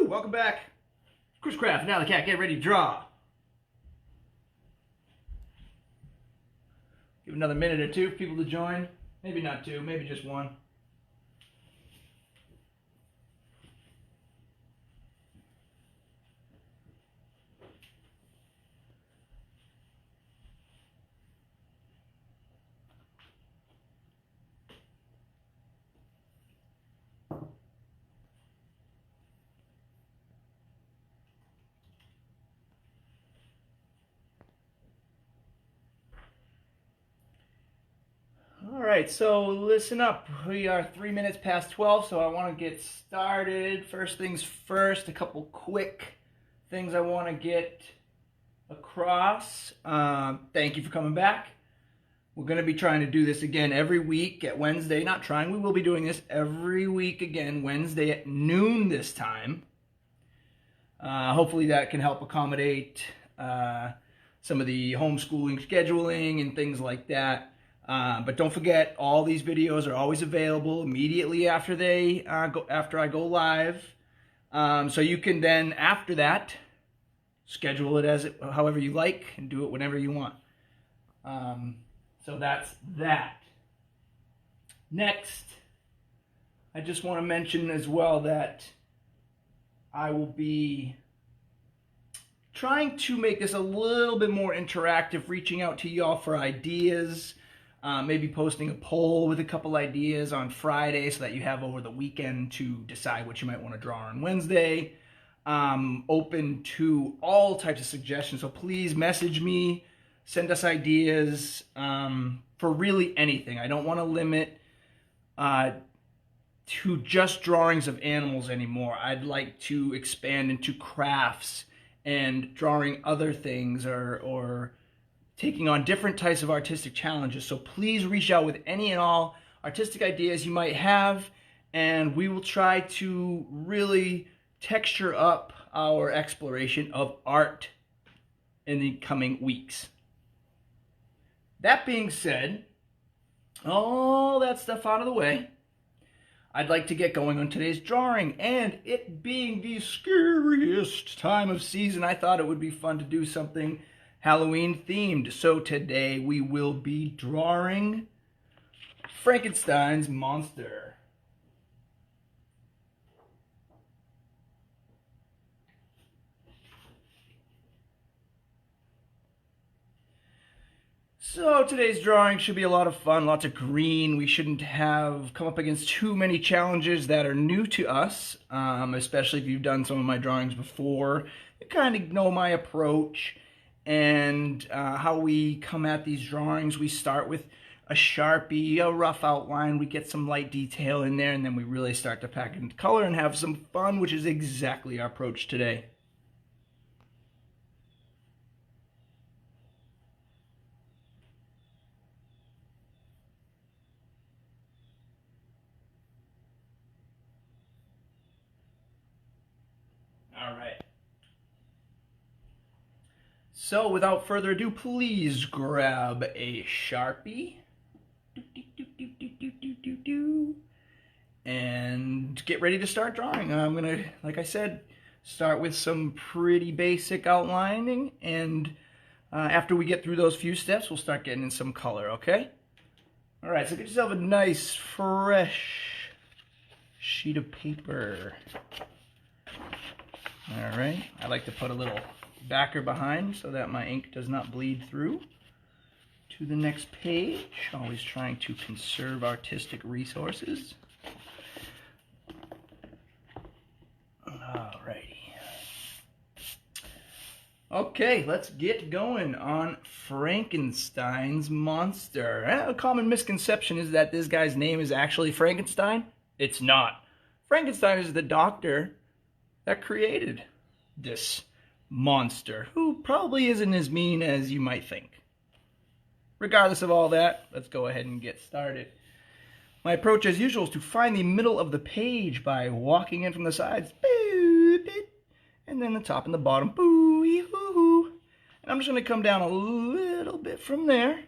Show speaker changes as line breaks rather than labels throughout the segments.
Woo! Welcome back. Chris Craft, now the cat, get ready to draw. Give another minute or two for people to join. Maybe not two, maybe just one. Alright, so listen up. We are 3 minutes past 12, so I want to get started. First things first, a couple quick things I want to get across. Thank you for coming back. We're going to be trying to do this again every week at Wednesday. Not trying, we will be doing this every week again, Wednesday at noon this time. Hopefully that can help accommodate some of the homeschooling scheduling and things like that. But don't forget, all these videos are always available immediately after after I go live. So you can then, after that, schedule it however you like and do it whenever you want. So that's that. Next, I just want to mention as well that I will be trying to make this a little bit more interactive, reaching out to y'all for ideas. Maybe posting a poll with a couple ideas on Friday so that you have over the weekend to decide what you might want to draw on Wednesday. Open to all types of suggestions, so please message me, send us ideas for really anything. I don't want to limit to just drawings of animals anymore. I'd like to expand into crafts and drawing other things or taking on different types of artistic challenges. So please reach out with any and all artistic ideas you might have, and we will try to really texture up our exploration of art in the coming weeks. That being said, all that stuff out of the way, I'd like to get going on today's drawing, and it being the scariest time of season, I thought it would be fun to do something Halloween themed. So today we will be drawing Frankenstein's monster. So today's drawing should be a lot of fun, lots of green. We shouldn't have come up against too many challenges that are new to us, especially if you've done some of my drawings before. You kind of know my approach and how we come at these drawings. We start with a Sharpie, a rough outline, we get some light detail in there, and then we really start to pack it into color and have some fun, which is exactly our approach today. All right. So without further ado, please grab a Sharpie and get ready to start drawing. I'm gonna, like I said, start with some pretty basic outlining, and after we get through those few steps, we'll start getting in some color, okay? All right, so get yourself a nice, fresh sheet of paper. All right, I like to put a little backer behind so that my ink does not bleed through to the next page. Always trying to conserve artistic resources. Alrighty. Okay, let's get going on Frankenstein's monster. A common misconception is that this guy's name is actually Frankenstein. It's not. Frankenstein is the doctor that created this monster, who probably isn't as mean as you might think. Regardless of all that, let's go ahead and get started. My approach, as usual, is to find the middle of the page by walking in from the sides, and then the top and the bottom, and I'm just going to come down a little bit from there.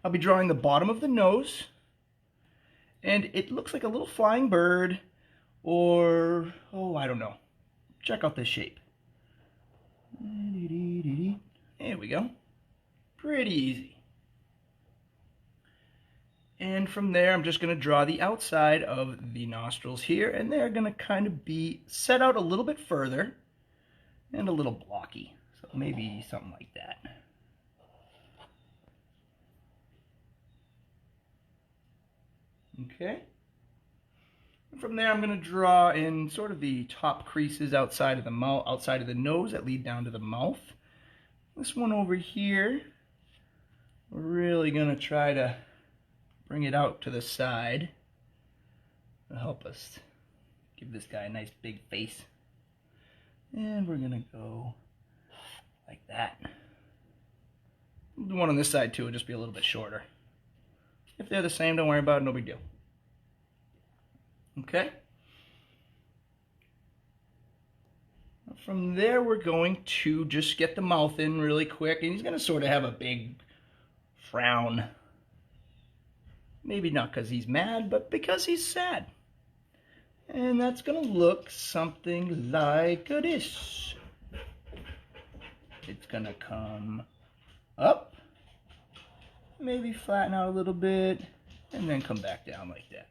I'll be drawing the bottom of the nose, and it looks like a little flying bird, or, oh, I don't know. check out this shape. There we go. Pretty easy. And from there, I'm just going to draw the outside of the nostrils here, and they're going to kind of be set out a little bit further and a little blocky. So maybe something like that. Okay. And from there, I'm going to draw in sort of the top creases outside of the mouth, outside of the nose that lead down to the mouth. This one over here, we're really going to try to bring it out to the side to help us give this guy a nice big face. And we're going to go like that. The one on this side too will just be a little bit shorter. If they're the same, don't worry about it, no big deal. Okay? From there, we're going to just get the mouth in really quick, and he's going to sort of have a big frown. Maybe not because he's mad, but because he's sad. And that's going to look something like this. It's going to come up, maybe flatten out a little bit, and then come back down like that.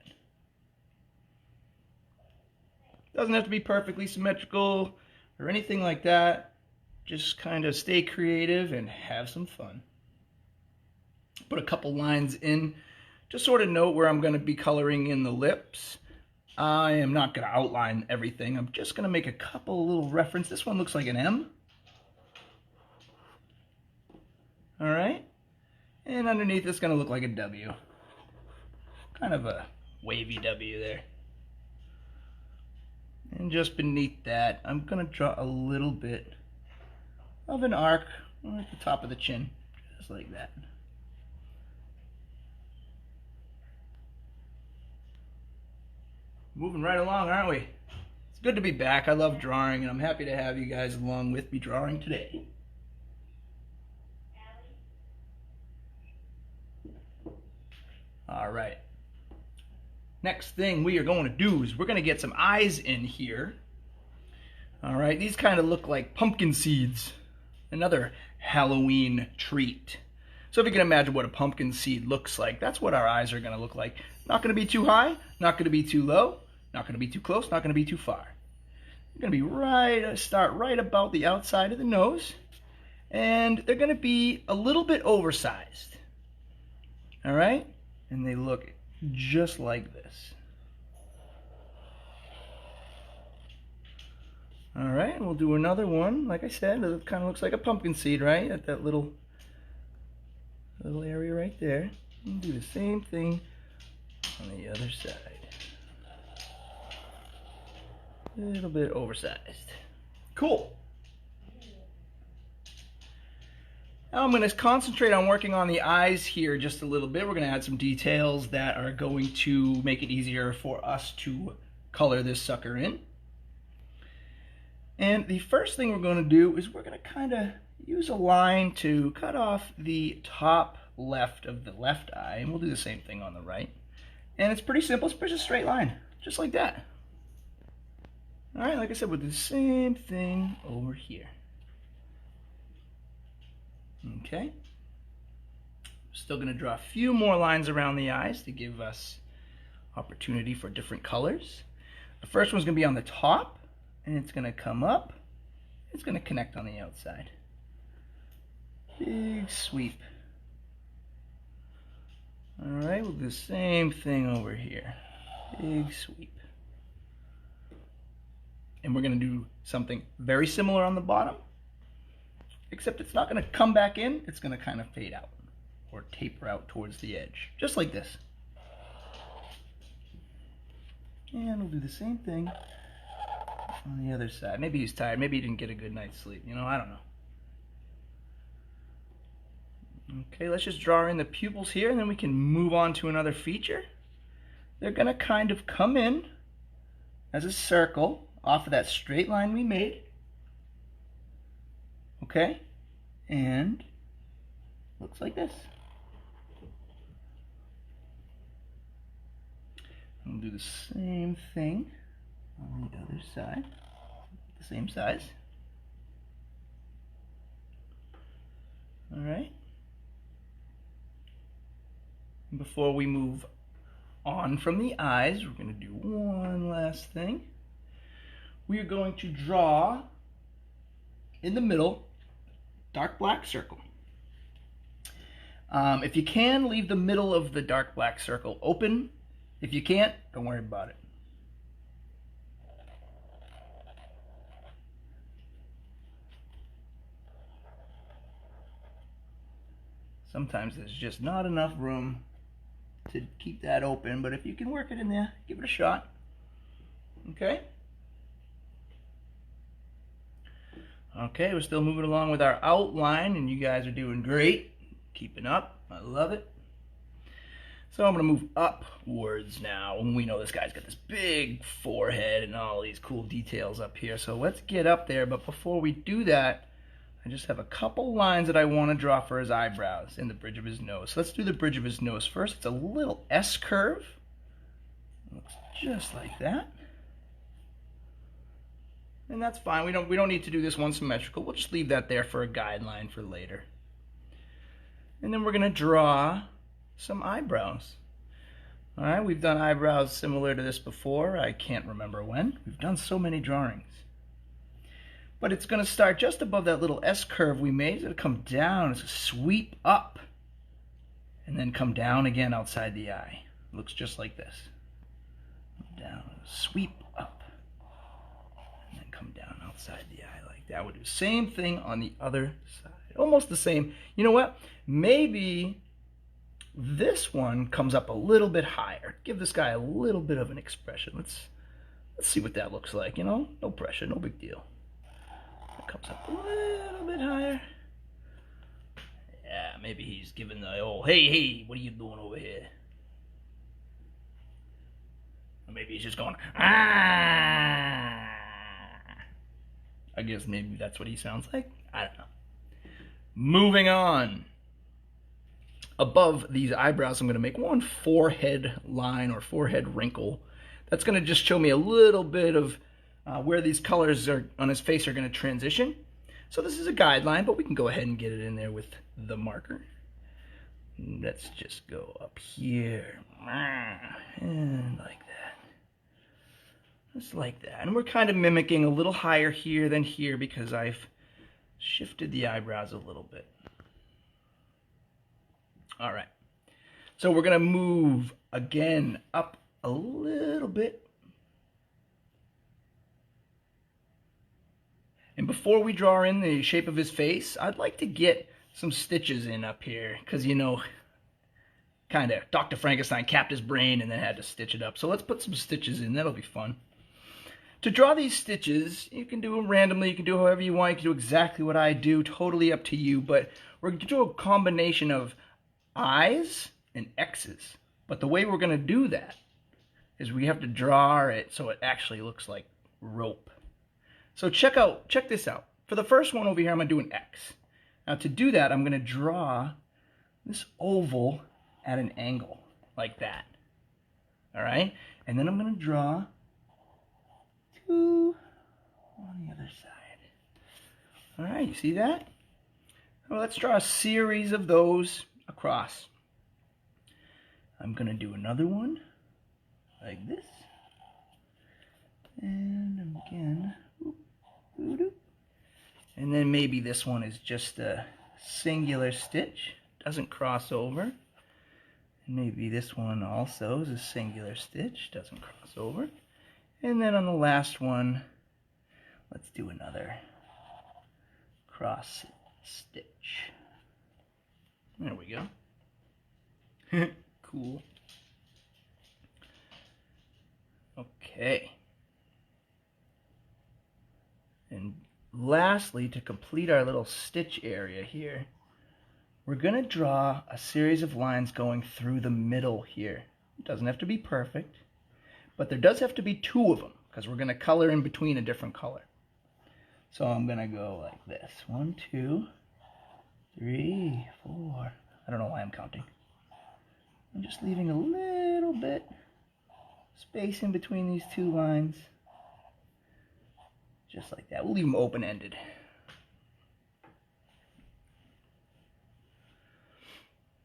Doesn't have to be perfectly symmetrical or anything like that. Just kind of stay creative and have some fun. Put a couple lines in. Just sort of note where I'm going to be coloring in the lips. I am not going to outline everything. I'm just going to make a couple little references. This one looks like an M. All right. And underneath it's going to look like a W. Kind of a wavy W there. And just beneath that, I'm going to draw a little bit of an arc at the top of the chin. Just like that. Moving right along, aren't we? It's good to be back. I love drawing, and I'm happy to have you guys along with me drawing today. All right. Next thing we are going to do is we're going to get some eyes in here. All right, these kind of look like pumpkin seeds. Another Halloween treat. So if you can imagine what a pumpkin seed looks like, that's what our eyes are going to look like. Not going to be too high, not going to be too low, not going to be too close, not going to be too far. They're going to be start right about the outside of the nose, and they're going to be a little bit oversized. All right? And they look just like this. All right, we'll do another one. Like I said, it kind of looks like a pumpkin seed, right? At that little area right there. We'll do the same thing on the other side. A little bit oversized. Cool. Now I'm going to concentrate on working on the eyes here just a little bit. We're going to add some details that are going to make it easier for us to color this sucker in. And the first thing we're going to do is we're going to kind of use a line to cut off the top left of the left eye. And we'll do the same thing on the right. And it's pretty simple. It's just a straight line, just like that. All right, like I said, we'll do the same thing over here. Okay. Still going to draw a few more lines around the eyes to give us opportunity for different colors. The first one's going to be on the top, and it's going to come up. It's going to connect on the outside. Big sweep. All right, we'll do the same thing over here. Big sweep. And we're going to do something very similar on the bottom, except it's not going to come back in. It's going to kind of fade out or taper out towards the edge, just like this. And we'll do the same thing on the other side. Maybe he's tired. Maybe he didn't get a good night's sleep. You know, I don't know. Okay, let's just draw in the pupils here, and then we can move on to another feature. They're going to kind of come in as a circle off of that straight line we made. Okay, and looks like this. We'll do the same thing on the other side. the same size. All right. Before we move on from the eyes, we're going to do one last thing. We are going to draw in the middle, dark black circle. If you can, leave the middle of the dark black circle open. If you can't, don't worry about it. Sometimes there's just not enough room to keep that open, but if you can work it in there, give it a shot. Okay? Okay, we're still moving along with our outline, and you guys are doing great. Keeping up. I love it. So I'm going to move upwards now. And we know this guy's got this big forehead and all these cool details up here. So let's get up there. But before we do that, I just have a couple lines that I want to draw for his eyebrows and the bridge of his nose. So let's do the bridge of his nose first. It's a little S curve. Looks just like that. And that's fine. We don't need to do this one symmetrical. We'll just leave that there for a guideline for later. And then we're going to draw some eyebrows. All right, we've done eyebrows similar to this before. I can't remember when. We've done so many drawings. But it's going to start just above that little S curve we made. It's going to come down. It's going to sweep up and then come down again outside the eye. It looks just like this. Down, sweep up, and then come down outside the eye like that. We'll do the same thing on the other side. Almost the same. You know what? Maybe this one comes up a little bit higher. Give this guy a little bit of an expression. Let's see what that looks like. You know, no pressure, no big deal. It comes up a little bit higher. Yeah, maybe he's giving the old, hey, what are you doing over here? Or maybe he's just going, ah. I guess maybe that's what he sounds like. I don't know. Moving on. Above these eyebrows, I'm going to make one forehead line or forehead wrinkle. That's going to just show me a little bit of where these colors are on his face are going to transition. So this is a guideline, but we can go ahead and get it in there with the marker. Let's just go up here. And like that. Just like that. And we're kind of mimicking a little higher here than here because I've shifted the eyebrows a little bit. All right. So we're going to move again up a little bit. And before we draw in the shape of his face, I'd like to get some stitches in up here because, you know, kind of Dr. Frankenstein capped his brain and then had to stitch it up. So let's put some stitches in. That'll be fun. To draw these stitches, you can do them randomly. You can do however you want. You can do exactly what I do. Totally up to you. But we're going to do a combination of eyes and X's. But the way we're going to do that is we have to draw it so it actually looks like rope. So check this out. For the first one over here, I'm going to do an X. Now to do that, I'm going to draw this oval at an angle like that. All right? And then I'm going to draw two on the other side. All right, you see that? Well, let's draw a series of those across. I'm going to do another one like this. And again, and then maybe this one is just a singular stitch, doesn't cross over. And maybe this one also is a singular stitch, doesn't cross over. And then on the last one, let's do another cross stitch. There we go. Cool. Okay. And lastly, to complete our little stitch area here, we're going to draw a series of lines going through the middle here. It doesn't have to be perfect, but there does have to be two of them because we're going to color in between a different color. So I'm going to go like this. 1, 2, 3, 4. I don't know why I'm counting. I'm just leaving a little bit space in between these two lines. Just like that. We'll leave them open-ended.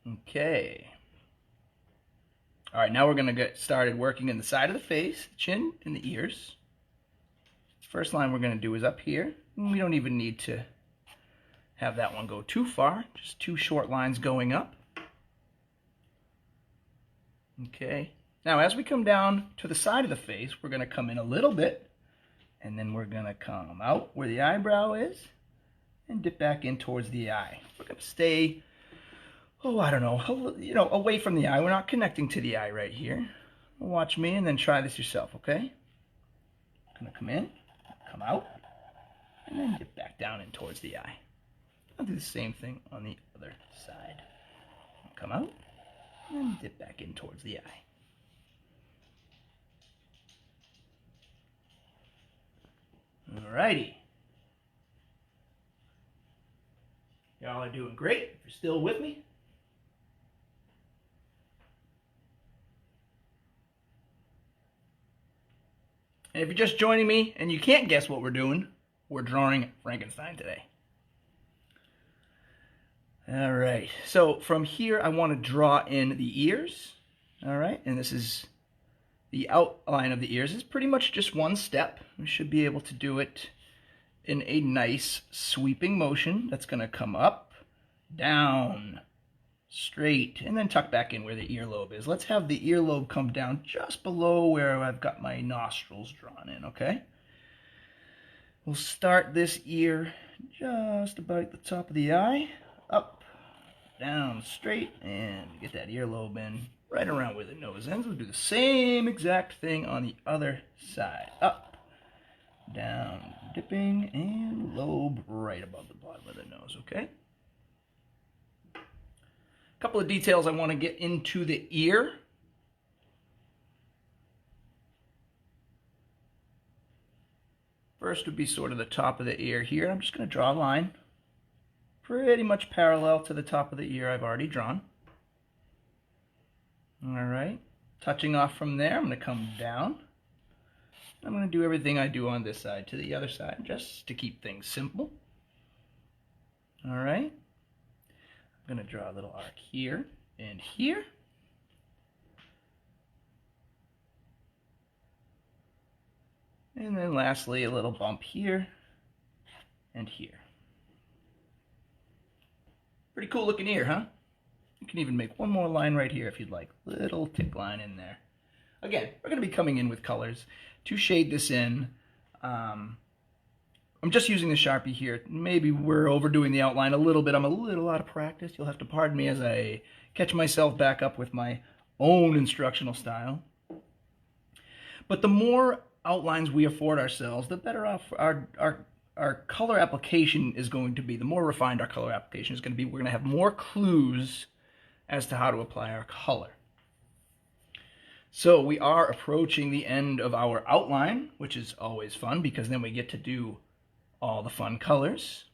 Okay. All right, now we're going to get started working in the side of the face, the chin, and the ears. First line we're going to do is up here. We don't even need to have that one go too far. Just 2 short lines going up. Okay. Now, as we come down to the side of the face, we're going to come in a little bit, and then we're going to come out where the eyebrow is and dip back in towards the eye. We're going to stay, I don't know, away from the eye. We're not connecting to the eye right here. Watch me and then try this yourself, okay? I'm going to come in, come out, and then dip back down in towards the eye. I'll do the same thing on the other side. Come out, and then dip back in towards the eye. Alrighty. Y'all are doing great. If you're still with me. And if you're just joining me and you can't guess what we're doing, we're drawing Frankenstein today. Alright, so from here I want to draw in the ears. Alright, and this is the outline of the ears. It's pretty much just one step. We should be able to do it in a nice sweeping motion. That's going to come up, down, straight, and then tuck back in where the earlobe is. Let's have the earlobe come down just below where I've got my nostrils drawn in, okay? We'll start this ear just about at the top of the eye, up, down, straight, and get that earlobe in right around where the nose ends. We'll do the same exact thing on the other side. Up, down, dipping, and lobe right above the bottom of the nose, okay? A couple of details I want to get into the ear. First would be sort of the top of the ear here. I'm just going to draw a line pretty much parallel to the top of the ear I've already drawn. Alright, touching off from there, I'm going to come down. I'm going to do everything I do on this side to the other side, just to keep things simple. Alright, I'm going to draw a little arc here and here. And then lastly, a little bump here and here. Pretty cool looking ear, huh? You can even make one more line right here if you'd like. Little tick line in there. Again, we're going to be coming in with colors to shade this in. I'm just using the Sharpie here. Maybe we're overdoing the outline a little bit. I'm a little out of practice. You'll have to pardon me as I catch myself back up with my own instructional style. But the more outlines we afford ourselves, the better off our color application is going to be. The more refined our color application is going to be. We're going to have more clues as to how to apply our color. So we are approaching the end of our outline, which is always fun because then we get to do all the fun colors.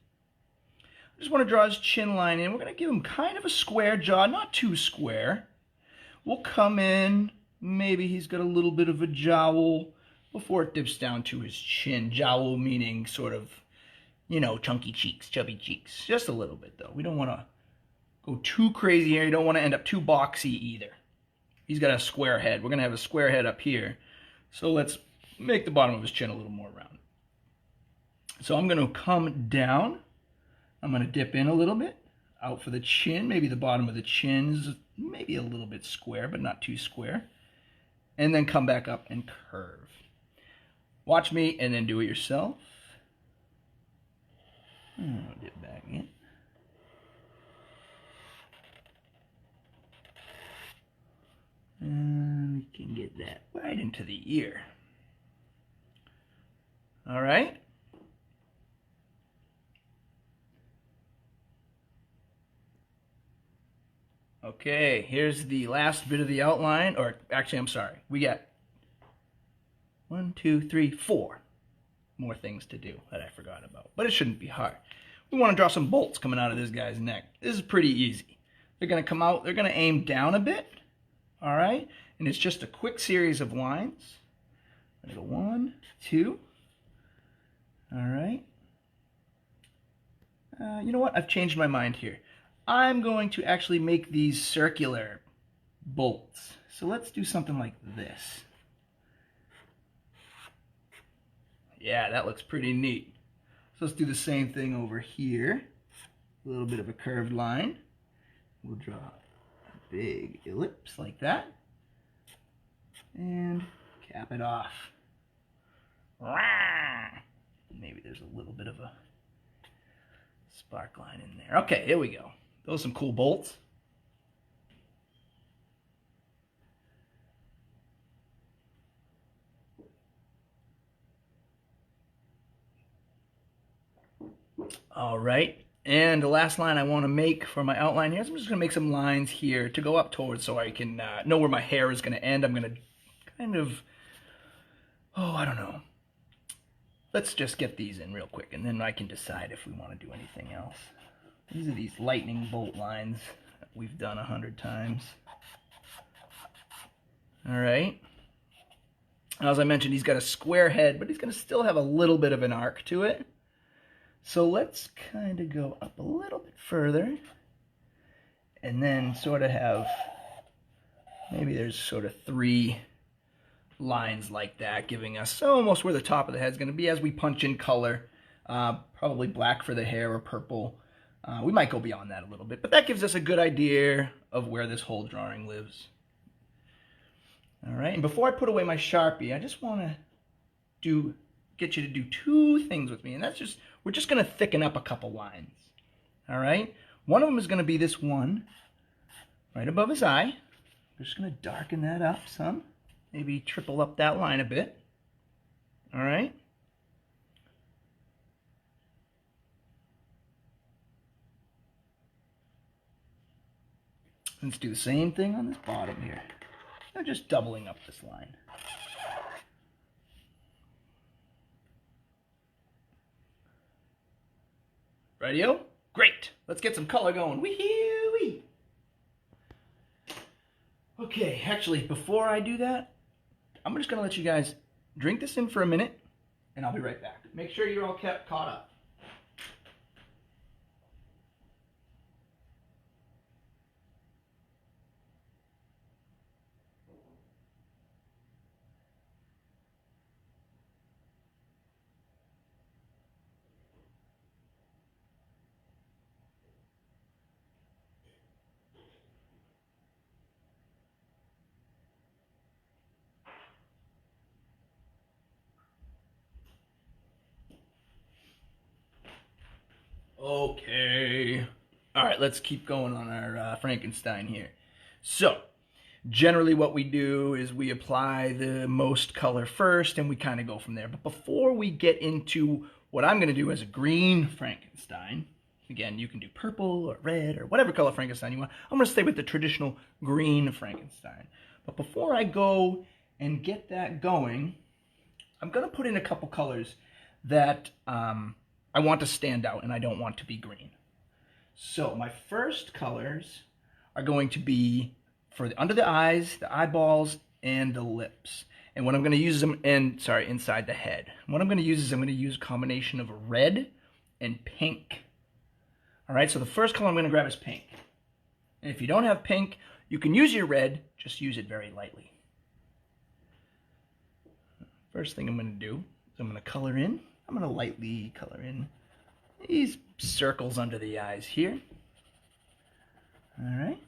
I just want to draw his chin line in. We're going to give him kind of a square jaw, not too square. We'll come in, maybe he's got a little bit of a jowl before it dips down to his chin. Jowl meaning sort of, chunky cheeks, chubby cheeks. Just a little bit though. We don't want to go too crazy here. You don't want to end up too boxy either. He's got a square head. We're going to have a square head up here. So let's make the bottom of his chin a little more round. So I'm going to come down. I'm going to dip in a little bit. Out for the chin. Maybe the bottom of the chin is maybe a little bit square, but not too square. And then come back up and curve. Watch me and then do it yourself. I'll dip back in. And we can get that right into the ear. All right. Okay, here's the last bit of the outline, or actually, I'm sorry. We got 1, 2, 3, 4 more things to do that I forgot about, but it shouldn't be hard. We want to draw some bolts coming out of this guy's neck. This is pretty easy. They're going to come out, they're going to aim down a bit. All right, and it's just a quick series of lines. I'm going to go 1, 2. All right. You know what? I've changed my mind here. I'm going to actually make these circular bolts. So let's do something like this. Yeah, that looks pretty neat. So let's do the same thing over here. A little bit of a curved line. We'll draw a big ellipse like that. And cap it off. Maybe there's a little bit of a spark line in there. Okay, here we go. Those are some cool bolts. All right, and the last line I want to make for my outline here is I'm just going to make some lines here to go up towards so I can know where my hair is going to end. I'm going to kind of, I don't know. Let's just get these in real quick, and then I can decide if we want to do anything else. These are these lightning bolt lines that we've done 100 times. All right. As I mentioned, he's got a square head, but he's going to still have a little bit of an arc to it. So let's kind of go up a little bit further, and then sort of have, maybe there's sort of 3 lines like that, giving us almost where the top of the head is going to be as we punch in color. Probably black for the hair or purple. We might go beyond that a little bit, but that gives us a good idea of where this whole drawing lives. All right, and before I put away my Sharpie, I just want to get you to do 2 things with me, and that's just, we're just going to thicken up a couple lines. All right, one of them is going to be this one right above his eye. We're just going to darken that up some. Maybe triple up that line a bit. All right. Let's do the same thing on this bottom here. I'm just doubling up this line. Radio? Great. Let's get some color going. Wee-hee-wee. Okay, actually, before I do that, I'm just going to let you guys drink this in for a minute, and I'll be right back. Make sure you're all caught up. Okay. All right, let's keep going on our Frankenstein here. So, generally what we do is we apply the most color first, and we kind of go from there. But before we get into what I'm going to do as a green Frankenstein, again, you can do purple or red or whatever color Frankenstein you want. I'm going to stay with the traditional green Frankenstein. But before I go and get that going, I'm going to put in a couple colors that I want to stand out and I don't want to be green. So my first colors are going to be for under the eyes, the eyeballs, and the lips. And what I'm going to use them, inside the head. What I'm going to use is I'm going to use a combination of red and pink. All right, so the first color I'm going to grab is pink. And if you don't have pink, you can use your red, just use it very lightly. First thing I'm going to do is I'm going to color in. I'm going to lightly color in these circles under the eyes here. All right.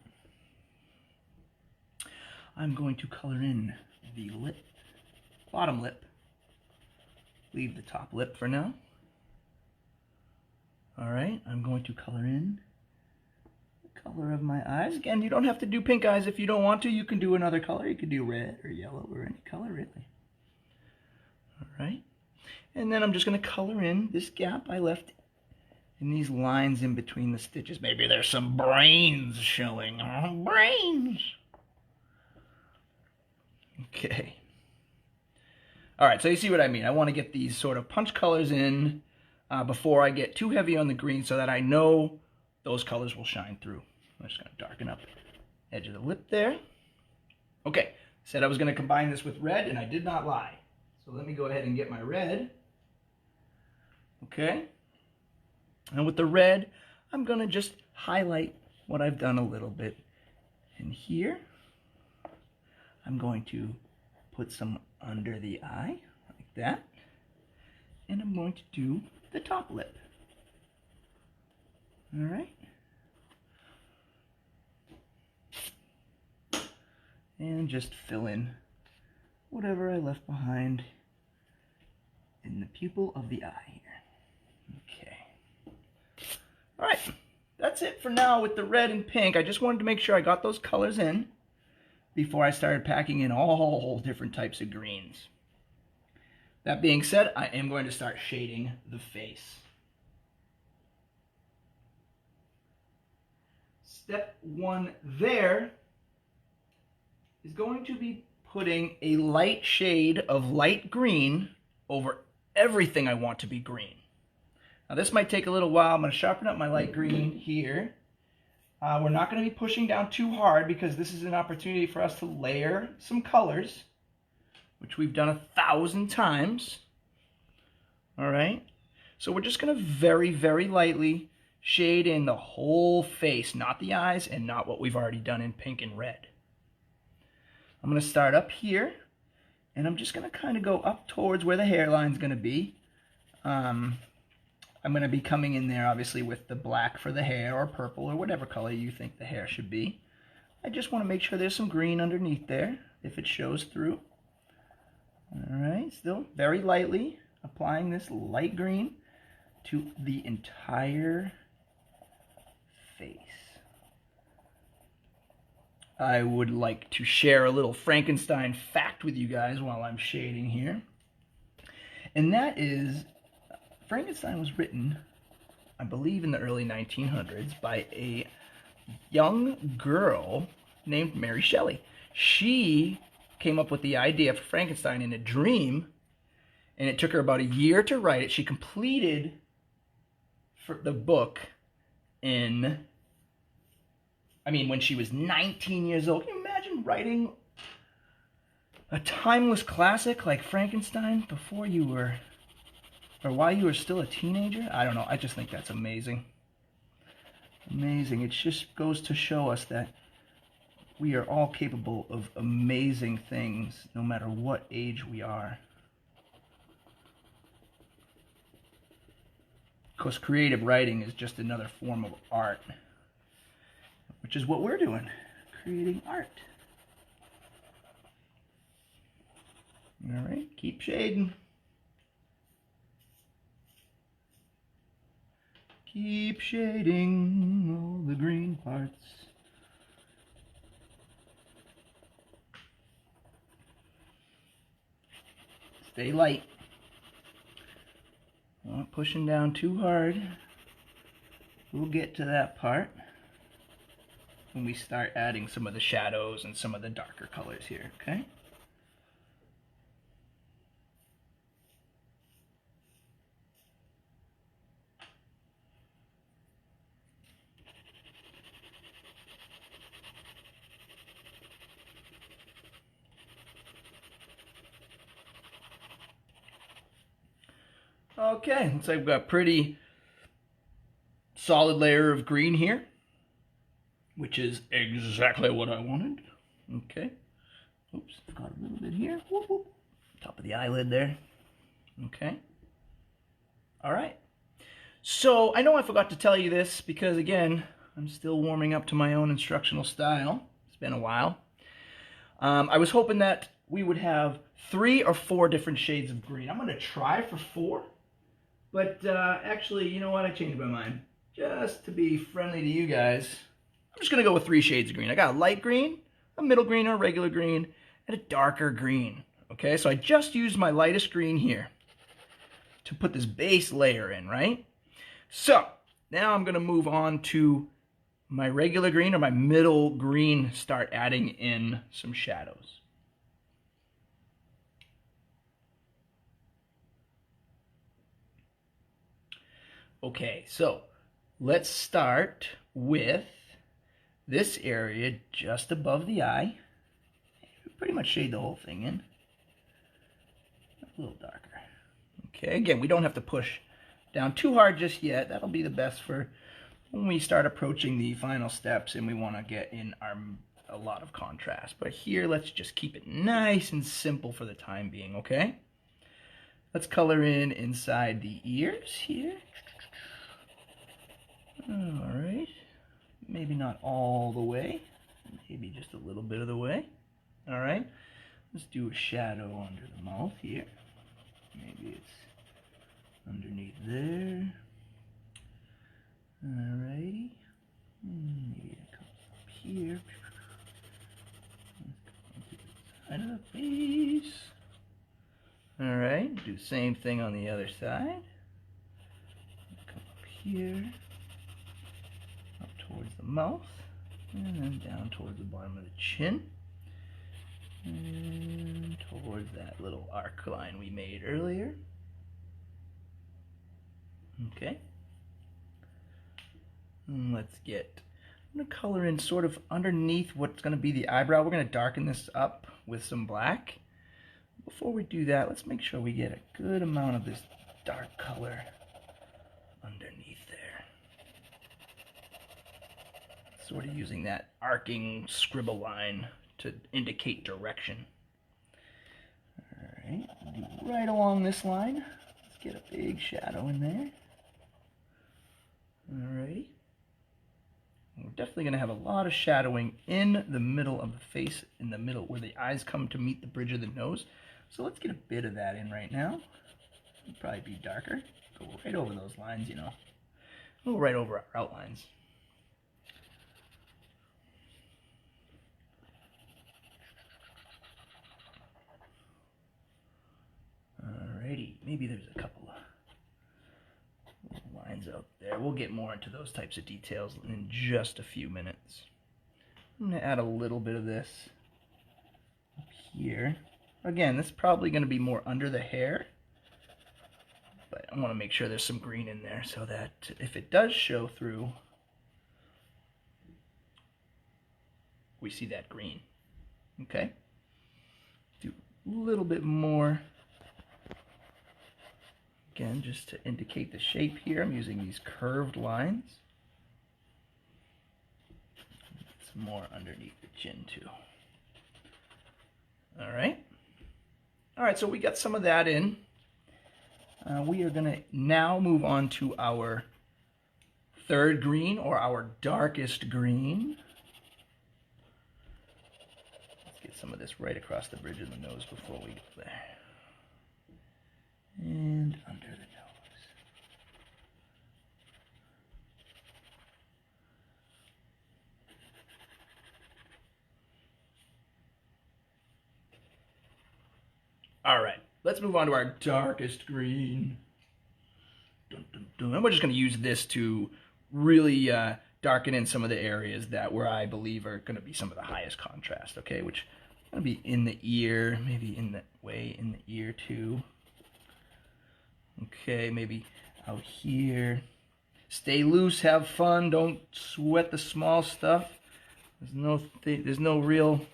I'm going to color in the lip, bottom lip. Leave the top lip for now. All right, I'm going to color in the color of my eyes. Again, you don't have to do pink eyes if you don't want to. You can do another color. You can do red or yellow or any color, really. All right. And then I'm just going to color in this gap I left in these lines in between the stitches. Maybe there's some brains showing. Oh, brains! Okay. All right, so you see what I mean. I want to get these sort of punch colors in before I get too heavy on the green so that I know those colors will shine through. I'm just going to darken up the edge of the lip there. Okay, said I was going to combine this with red, and I did not lie. So let me go ahead and get my red. Okay? And with the red, I'm going to just highlight what I've done a little bit. And here, I'm going to put some under the eye, like that. And I'm going to do the top lip. All right? And just fill in whatever I left behind in the pupil of the eye here. Okay. All right, that's it for now with the red and pink. I just wanted to make sure I got those colors in before I started packing in all different types of greens. That being said, I am going to start shading the face. Step one there is going to be putting a light shade of light green over everything I want to be green. Now this might take a little while. I'm going to sharpen up my light green here. We're not going to be pushing down too hard because this is an opportunity for us to layer some colors, which we've done 1,000 times. All right. So we're just going to very, very lightly shade in the whole face, not the eyes and not what we've already done in pink and red. I'm going to start up here, and I'm just going to kind of go up towards where the hairline's going to be. I'm going to be coming in there, obviously, with the black for the hair, or purple, or whatever color you think the hair should be. I just want to make sure there's some green underneath there, if it shows through. All right, still very lightly applying this light green to the entire face. I would like to share a little Frankenstein fact with you guys while I'm shading here. And that is, Frankenstein was written, I believe, in the early 1900s by a young girl named Mary Shelley. She came up with the idea for Frankenstein in a dream, and it took her about a year to write it. She completed the book when she was 19 years old. Can you imagine writing a timeless classic like Frankenstein before you were, or while you were still a teenager? I don't know. I just think that's amazing. Amazing. It just goes to show us that we are all capable of amazing things, no matter what age we are. Of course, creative writing is just another form of art, which is what we're doing, creating art. All right, keep shading. Keep shading all the green parts. Stay light. Not pushing down too hard. We'll get to that part when we start adding some of the shadows and some of the darker colors here, okay? Okay, looks like we've got a pretty solid layer of green here, which is exactly what I wanted. Okay. Oops, got a little bit here. Whoop, whoop. Top of the eyelid there. Okay. All right. So I know I forgot to tell you this because, again, I'm still warming up to my own instructional style. It's been a while. I was hoping that we would have 3 or 4 different shades of green. I'm going to try for 4. But actually, you know what? I changed my mind. Just to be friendly to you guys, I'm just going to go with 3 shades of green. I got a light green, a middle green, or a regular green, and a darker green. Okay, so I just used my lightest green here to put this base layer in, right? So now I'm going to move on to my regular green or my middle green, start adding in some shadows. Okay, so let's start with this area just above the eye. Pretty much shade the whole thing in. A little darker. Okay, again, we don't have to push down too hard just yet. That'll be the best for when we start approaching the final steps and we want to get in a lot of contrast. But here, let's just keep it nice and simple for the time being, okay? Let's color in inside the ears here. All right. Maybe not all the way. Maybe just a little bit of the way. All right. Let's do a shadow under the mouth here. Maybe it's underneath there. Alrighty. Maybe a couple up here. Side of the face. Alright, do the same thing on the other side. Come up here. Up towards the mouth. And then down towards the bottom of the chin. And towards that little arc line we made earlier. Okay. And I'm going to color in sort of underneath what's going to be the eyebrow. We're going to darken this up with some black. Before we do that, let's make sure we get a good amount of this dark color underneath there. Sort of using that arcing scribble line to indicate direction. Alright, right along this line. Let's get a big shadow in there. Alrighty. We're definitely going to have a lot of shadowing in the middle of the face, in the middle where the eyes come to meet the bridge of the nose. So let's get a bit of that in right now. It'll probably be darker. Go right over those lines, you know. Go right over our outlines. Alrighty, maybe there's a couple of lines out there. We'll get more into those types of details in just a few minutes. I'm going to add a little bit of this up here. Again, this is probably going to be more under the hair, but I want to make sure there's some green in there so that if it does show through, we see that green. Okay? Do a little bit more. Again, just to indicate the shape here, I'm using these curved lines. Some more underneath the chin too. Alright. Alright, so we got some of that in. We are going to now move on to our third green, or our darkest green. Let's get some of this right across the bridge of the nose before we go there. And under the nose. All right, let's move on to our darkest green. Dun, dun, dun. And we're just going to use this to really darken in some of the areas where I believe are going to be some of the highest contrast, okay? Which is going to be in the ear, maybe in the ear too. Okay, maybe out here. Stay loose, have fun, don't sweat the small stuff. There's no real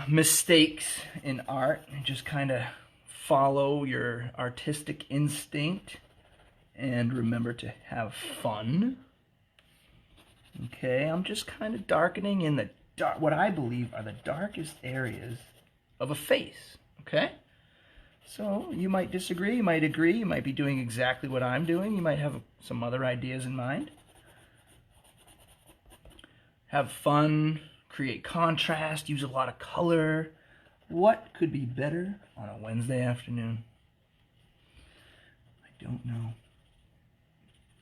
mistakes in art. Just kind of follow your artistic instinct and remember to have fun. Okay, I'm just kind of darkening in the what I believe are the darkest areas of a face, okay? So you might disagree, you might agree, you might be doing exactly what I'm doing, you might have some other ideas in mind. Have fun, create contrast, use a lot of color. What could be better on a Wednesday afternoon? I don't know.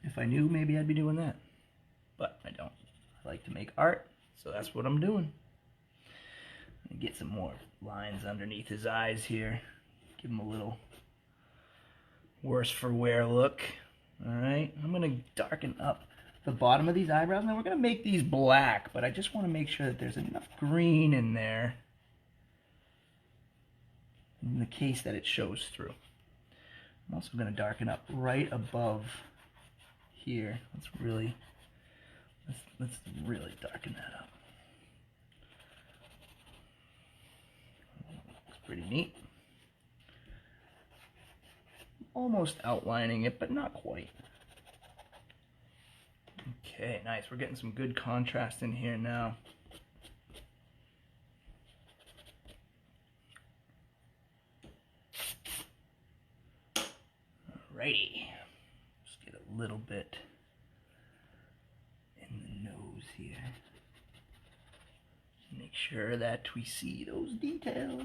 If I knew, maybe I'd be doing that. But I don't. I like to make art, so that's what I'm doing. Get some more lines underneath his eyes here. Give him a little worse for wear look. Alright, I'm going to darken up the bottom of these eyebrows. Now we're going to make these black, but I just want to make sure that there's enough green in there in the case that it shows through. I'm also going to darken up right above here. Let's really darken that up. Looks pretty neat. almost outlining it, but not quite. Okay, nice. We're getting some good contrast in here now. Alrighty. Just get a little bit in the nose here. Make sure that we see those details.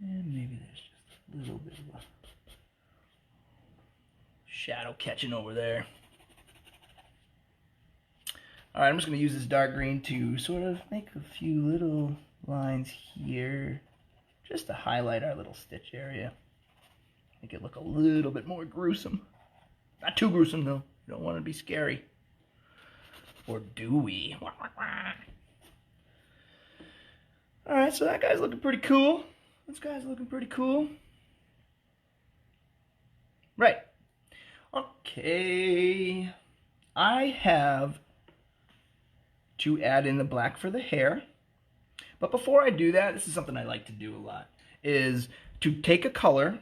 And maybe there's just a little bit of a shadow catching over there. Alright, I'm just going to use this dark green to sort of make a few little lines here, just to highlight our little stitch area. Make it look a little bit more gruesome. Not too gruesome though. You don't want it to be scary. Or do we? Alright, so that guy's looking pretty cool. This guy's looking pretty cool. Right. Okay. I have to add in the black for the hair. But before I do that, this is something I like to do a lot, is to take a color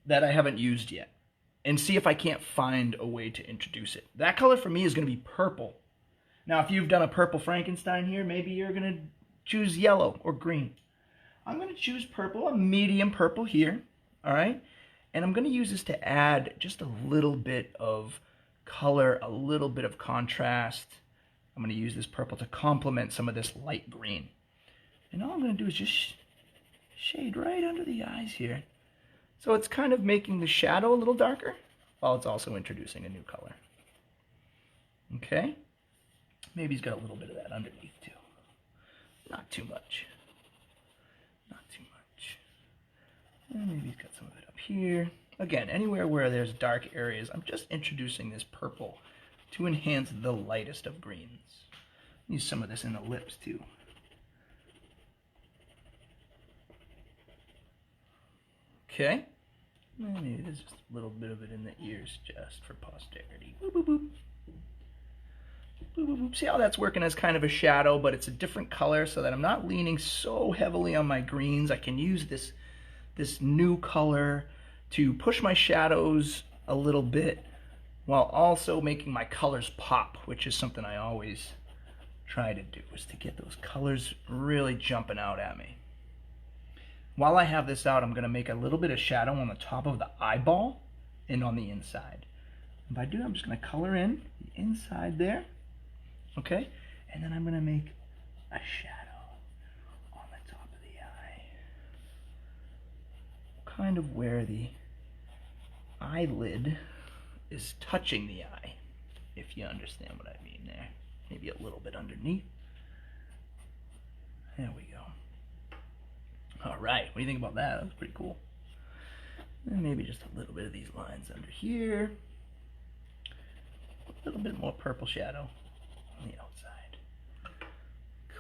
that I haven't used yet and see if I can't find a way to introduce it. That color for me is going to be purple. Now, if you've done a purple Frankenstein here, maybe you're going to choose yellow or green. I'm going to choose purple, a medium purple here, all right? And I'm going to use this to add just a little bit of color, a little bit of contrast. I'm going to use this purple to complement some of this light green. And all I'm going to do is just shade right under the eyes here. So it's kind of making the shadow a little darker, while it's also introducing a new color. Okay? Maybe he's got a little bit of that underneath too. Not too much. Not too much. And maybe he's got some of it up here. Again, anywhere where there's dark areas, I'm just introducing this purple to enhance the lightest of greens. Use some of this in the lips too. Okay. Maybe there's just a little bit of it in the ears just for posterity. Boop, boop, boop. Boop, boop, boop. See how that's working as kind of a shadow, but it's a different color so that I'm not leaning so heavily on my greens. I can use this new color to push my shadows a little bit while also making my colors pop, which is something I always try to do, is to get those colors really jumping out at me. While I have this out, I'm going to make a little bit of shadow on the top of the eyeball and on the inside. And by doing, I'm just going to color in the inside there. Okay? And then I'm going to make a shadow on the top of the eye. Kind of where the eyelid is touching the eye, if you understand what I mean there. Maybe a little bit underneath. There we go. All right, what do you think about that? That was pretty cool. And maybe just a little bit of these lines under here. A little bit more purple shadow on the outside.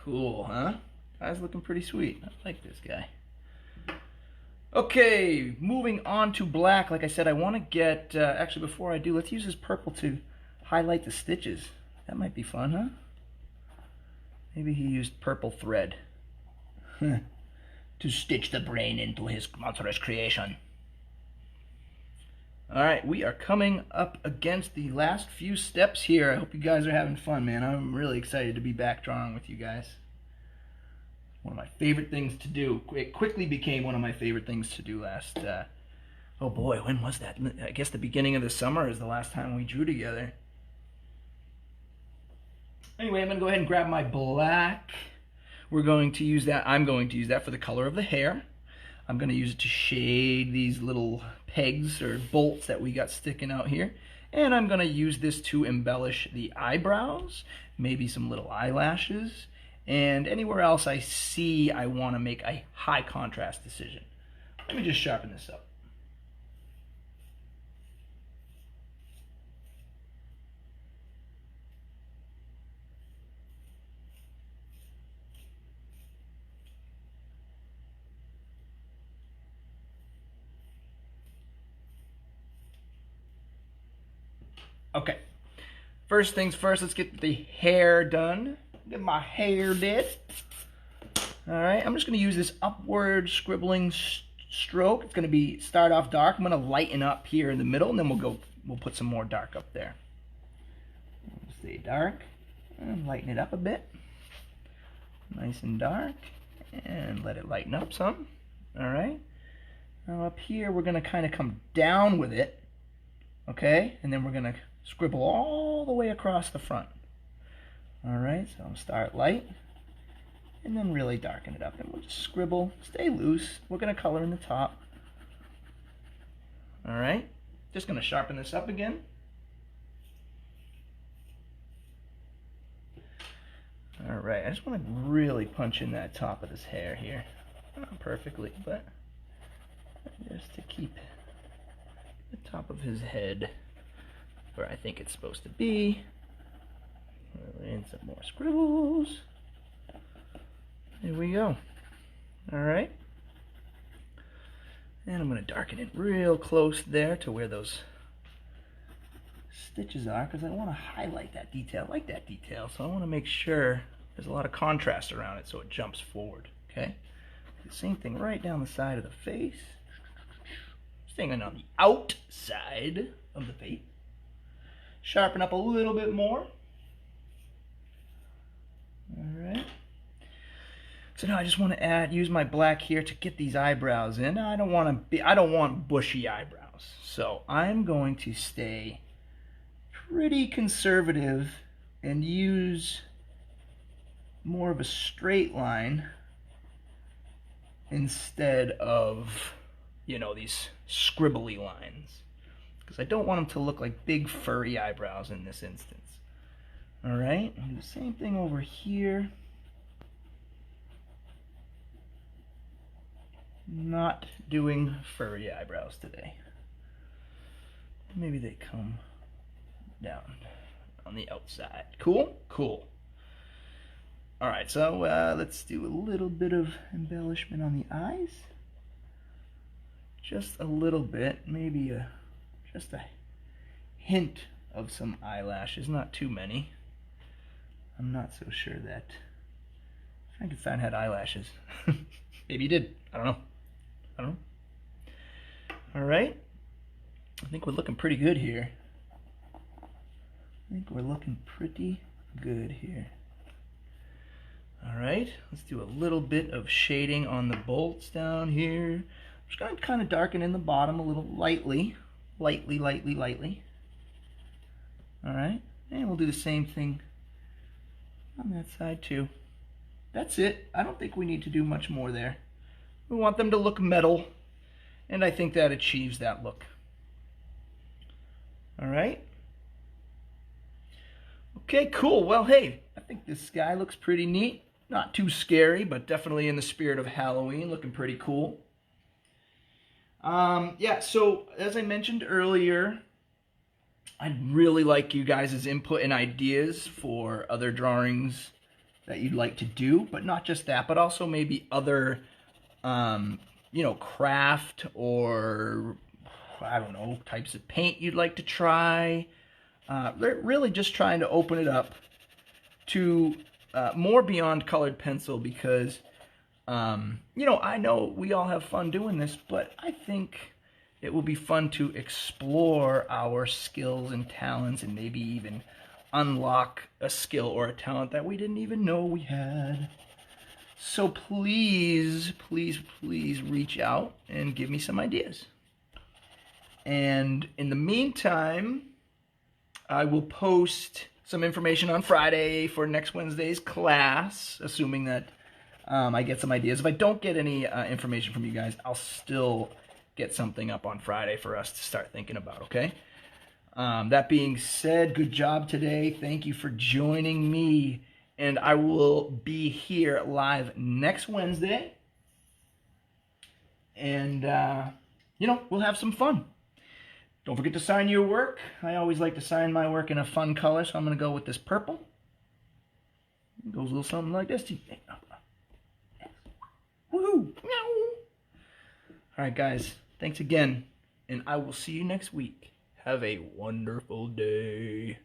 Cool, huh? Guy's looking pretty sweet. I like this guy. Okay, moving on to black. Like I said, I want to get, actually before I do, let's use this purple to highlight the stitches. That might be fun, huh? Maybe he used purple thread to stitch the brain into his monstrous creation. Alright, we are coming up against the last few steps here. I hope you guys are having fun, man. I'm really excited to be back drawing with you guys. One of my favorite things to do. It quickly became one of my favorite things to do last, oh boy, when was that? I guess the beginning of the summer is the last time we drew together. Anyway, I'm going to go ahead and grab my black. We're going to use that, I'm going to use that for the color of the hair. I'm going to use it to shade these little pegs or bolts that we got sticking out here. And I'm going to use this to embellish the eyebrows, maybe some little eyelashes, and anywhere else I see I want to make a high contrast decision. Let me just sharpen this up. Okay, first things first, let's get the hair done. Get my hair did. All right, I'm just going to use this upward scribbling stroke, it's going to start off dark. I'm going to lighten up here in the middle, and then we'll put some more dark up there. Stay dark and lighten it up a bit. Nice and dark, and let it lighten up some. All right. Now up here, we're going to kind of come down with it, okay? And then we're going to scribble all the way across the front. All right, so I'll start light, and then really darken it up. And we'll just scribble, stay loose. We're going to color in the top. All right, just going to sharpen this up again. All right, I just want to really punch in that top of this hair here. Not perfectly, but just to keep the top of his head where I think it's supposed to be. And some more scribbles. There we go. All right. And I'm going to darken it real close there to where those stitches are, because I want to highlight that detail. I like that detail, so I want to make sure there's a lot of contrast around it so it jumps forward. Okay. The same thing right down the side of the face. Staying on the outside of the face. Sharpen up a little bit more. Alright. So now I just want to use my black here to get these eyebrows in. Now I don't want bushy eyebrows. So I'm going to stay pretty conservative and use more of a straight line instead of, you know, these scribbly lines, because I don't want them to look like big furry eyebrows in this instance. All right, I'll do the same thing over here. Not doing furry eyebrows today. Maybe they come down on the outside. Cool? Cool. All right, so let's do a little bit of embellishment on the eyes. Just a little bit, maybe just a hint of some eyelashes, not too many. I'm not so sure that Frankenstein had eyelashes. Maybe he did. I don't know. All right. I think we're looking pretty good here. All right. Let's do a little bit of shading on the bolts down here. I'm just going to kind of darken in the bottom a little lightly. Lightly. All right. And we'll do the same thing on that side too. That's it. I don't think we need to do much more there. We want them to look metal, and I think that achieves that look. All right. Okay, cool. Well, hey, I think this guy looks pretty neat. Not too scary, but definitely in the spirit of Halloween, looking pretty cool. Yeah, so as I mentioned earlier, I'd really like you guys' input and ideas for other drawings that you'd like to do, but not just that, but also maybe other, you know, craft or, I don't know, types of paint you'd like to try. They're really just trying to open it up to more beyond colored pencil, because, you know, I know we all have fun doing this, but I think it will be fun to explore our skills and talents and maybe even unlock a skill or a talent that we didn't even know we had. So please reach out and give me some ideas. And in the meantime, I will post some information on Friday for next Wednesday's class, assuming that I get some ideas. If I don't get any information from you guys, I'll still get something up on Friday for us to start thinking about, okay? That being said, good job today. Thank you for joining me. And I will be here live next Wednesday. And, you know, we'll have some fun. Don't forget to sign your work. I always like to sign my work in a fun color, so I'm going to go with this purple. It goes a little something like this. Woohoo! All right, guys. Thanks again, and I will see you next week. Have a wonderful day.